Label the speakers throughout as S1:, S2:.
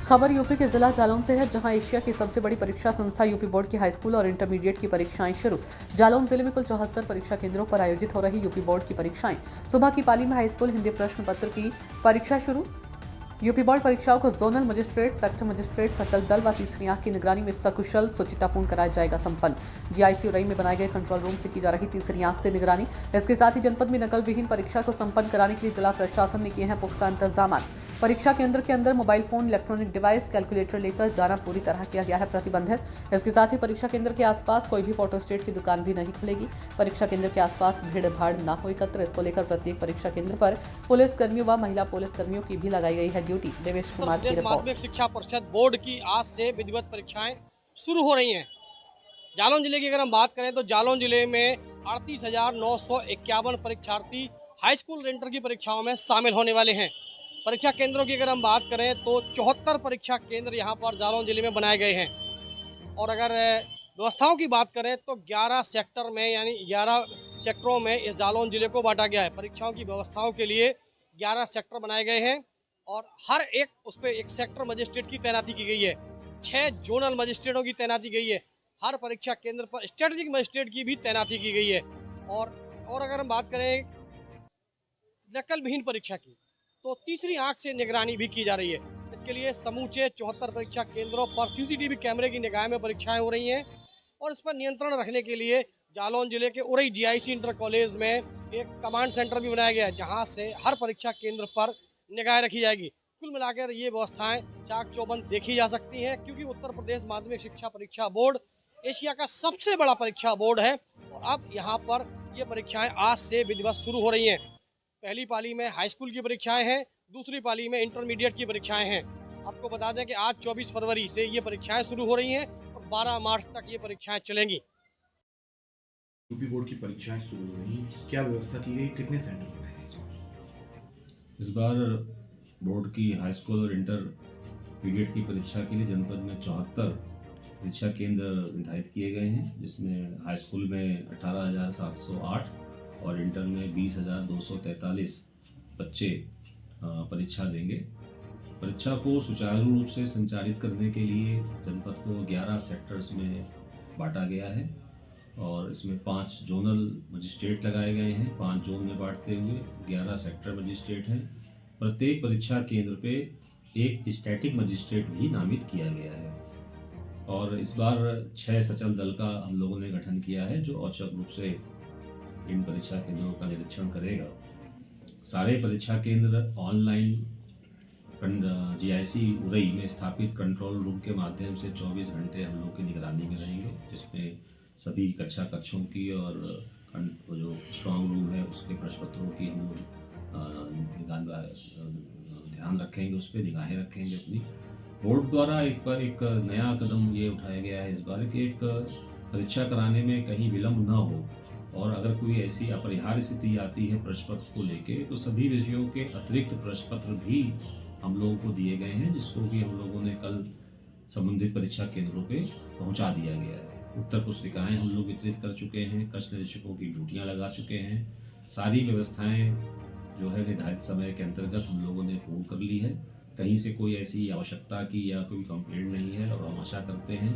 S1: खबर यूपी के जिला जालौन से है, जहां एशिया की सबसे बड़ी परीक्षा संस्था यूपी बोर्ड की हाई स्कूल और इंटरमीडिएट की परीक्षाएं शुरू। जालौन जिले में कुल 74 परीक्षा केंद्रों पर आयोजित हो रही यूपी बोर्ड की परीक्षाएं। सुबह की पाली में हाई स्कूल हिंदी प्रश्न पत्र की परीक्षा शुरू। यूपी बोर्ड परीक्षाओं को जोनल मजिस्ट्रेट, सेक्टर मजिस्ट्रेट, सचल दल व तीसरी आंख की निगरानी में सकुशल सुचितापूर्ण कराया जाएगा संपन्न। जीआईसी उरई में बनाए गए कंट्रोल रूम से की जा रही तीसरी आंख से निगरानी। इसके साथ ही जनपद में नकल विहीन परीक्षा को संपन्न कराने के लिए जिला प्रशासन ने किए हैं पुख्ता इंतजाम। परीक्षा केंद्र के अंदर mobile phone, electronic device, calculator लेकर जाना पूरी तरह किया गया है प्रतिबंधित। इसके साथ ही परीक्षा केंद्र के आसपास कोई भी फोटोस्टेट की दुकान भी नहीं खुलेगी। परीक्षा केंद्र के आसपास भीड़ भाड़ न हो एकत्र, इसको लेकर प्रत्येक परीक्षा केंद्र पर पुलिस कर्मियों व महिला पुलिस कर्मियों की भी लगाई गई है ड्यूटी। देवेश कुमार की रिपोर्ट।
S2: माध्यमिक शिक्षा परिषद बोर्ड की आज से विधिवत परीक्षाएं शुरू हो रही हैं। जालौन जिले की अगर हम बात करें तो जालौन जिले में 38,951 परीक्षार्थी हाई स्कूल और इंटर की परीक्षाओं में शामिल होने वाले हैं। परीक्षा केंद्रों की अगर हम बात करें तो 74 परीक्षा केंद्र यहां पर जालौन जिले में बनाए गए हैं। और अगर व्यवस्थाओं की बात करें तो 11 सेक्टर में यानी 11 सेक्टरों में इस जालौन जिले को बांटा गया है। परीक्षाओं की व्यवस्थाओं के लिए 11 सेक्टर बनाए गए हैं और हर एक उस पर एक सेक्टर मजिस्ट्रेट की तैनाती की गई है। 6 जोनल मजिस्ट्रेटों की तैनाती की गई है। हर परीक्षा केंद्र पर स्ट्रेटेजिक मजिस्ट्रेट की भी तैनाती की गई है। और अगर हम बात करें नकल विहीन परीक्षा की तो तीसरी आंख से निगरानी भी की जा रही है। इसके लिए समूचे 74 परीक्षा केंद्रों पर सीसीटीवी कैमरे की निगाह में परीक्षाएं हो रही हैं और इस पर नियंत्रण रखने के लिए जालौन जिले के उरई जीआईसी इंटर कॉलेज में एक कमांड सेंटर भी बनाया गया है, जहां से हर परीक्षा केंद्र पर निगाह रखी जाएगी। कुल मिलाकर ये व्यवस्थाएं चाक चौबंद देखी जा सकती हैं, क्योंकि उत्तर प्रदेश माध्यमिक शिक्षा परीक्षा बोर्ड एशिया का सबसे बड़ा परीक्षा बोर्ड है और अब यहाँ पर ये परीक्षाएं आज से विधिवत शुरू हो रही हैं। पहली पाली में हाई स्कूल की परीक्षाएं हैं, दूसरी पाली में इंटरमीडिएट की परीक्षाएं हैं। आपको बता दें कि आज 24 फरवरी से ये परीक्षाएं शुरू हो रही हैं और 12 मार्च तक ये परीक्षाएं चलेंगी।
S3: यूपी बोर्ड की परीक्षाएं शुरू हो रही हैं, क्या व्यवस्था की गई, कितने सेंटर बनाए गए
S4: इस बार बोर्ड की हाई स्कूल और इंटरमीडिएट की परीक्षा के लिए जनपद में 74 परीक्षा केंद्र निर्धारित किए गए हैं, जिसमें हाई स्कूल में 18,708 और इंटर में 20,243 बच्चे परीक्षा देंगे। परीक्षा को सुचारू रूप से संचालित करने के लिए जनपद को 11 सेक्टर्स में बांटा गया है और इसमें 5 जोनल मजिस्ट्रेट लगाए गए हैं। 5 जोन में बांटते हुए 11 सेक्टर मजिस्ट्रेट हैं। प्रत्येक परीक्षा केंद्र पे एक स्टैटिक मजिस्ट्रेट भी नामित किया गया है और इस बार 6 सचल दल का हम लोगों ने गठन किया है, जो औचक रूप से इन परीक्षा केंद्रों का निरीक्षण करेगा। सारे परीक्षा केंद्र ऑनलाइन जीआईसी उरई में स्थापित कंट्रोल रूम के माध्यम से 24 घंटे हम लोग की निगरानी में रहेंगे, जिसमें सभी कक्षा कक्षों की और जो स्ट्रांग रूम है उसके प्रश्न पत्रों की हम ध्यान रखेंगे, उस पर निगाहें रखेंगे अपनी। बोर्ड द्वारा एक नया कदम ये उठाया गया है इस बार कि एक परीक्षा कराने में कहीं विलम्ब न हो और अगर कोई ऐसी अपरिहार्य स्थिति आती है प्रश्न पत्र को लेके तो सभी विषयों के अतिरिक्त प्रश्न पत्र भी हम लोगों को दिए गए हैं, जिसको भी हम लोगों ने कल संबंधित परीक्षा केंद्रों पे पहुंचा दिया गया है। उत्तर पुस्तिकाएं हम लोग वितरित कर चुके हैं, कक्ष निरीक्षकों की ड्यूटियां लगा चुके हैं। सारी व्यवस्थाएं जो है निर्धारित समय के अंतर्गत हम लोगों ने पूर्ण कर ली है। कहीं से कोई ऐसी आवश्यकता की या कोई कंप्लेंट नहीं है और हम आशा करते हैं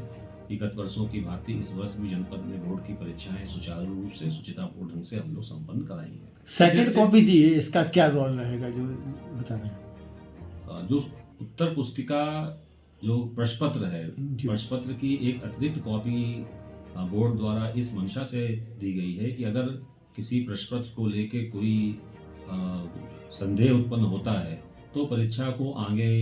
S4: कि गत वर्षों की भांति इस वर्ष भी जनपद में बोर्ड की परीक्षाएं सुचारू रूप से सुचितापूर्ण ढंग से हम लोग संपन्न कराएंगे।
S5: सेकंड कॉपी दी है, इसका क्या रोल रहेगा जो बता रहे हैं?
S4: जो उत्तर पुस्तिका जो प्रश्न पत्र है, प्रश्न पत्र की एक अतिरिक्त कॉपी बोर्ड द्वारा इस मंशा से दी गई है कि अगर किसी प्रश्न पत्र को लेके कोई संदेह उत्पन्न होता है तो परीक्षा को आगे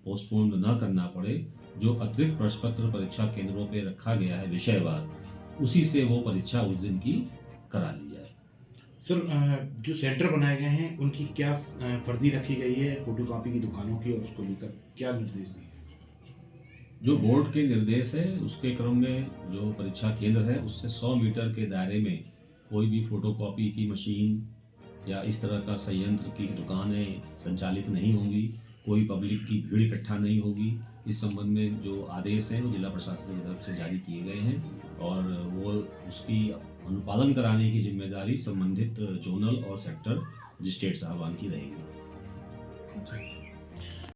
S4: पोस्टपोन न करना पड़े। जो अतिरिक्त प्रश्न पत्र परीक्षा केंद्रों पे रखा गया है विषयवार, उसी से वो परीक्षा उस दिन की करा ली जाए।
S3: सर, जो सेंटर बनाए गए हैं उनकी क्या फर्जी रखी गई है फोटोकॉपी की दुकानों की, और उसको लेकर क्या निर्देश दिए?
S4: जो बोर्ड के निर्देश है उसके क्रम में जो परीक्षा केंद्र है उससे 100 मीटर के दायरे में कोई भी फोटोकॉपी की मशीन या इस तरह का संयंत्र की दुकानें संचालित नहीं होंगी। कोई पब्लिक की भीड़ इकट्ठा नहीं होगी। इस संबंध में जो आदेश हैं वो जिला प्रशासन की तरफ से जारी किए गए हैं और वो उसकी अनुपालन कराने की जिम्मेदारी संबंधित जोनल और सेक्टर मजिस्ट्रेट साहबान की रहेगी।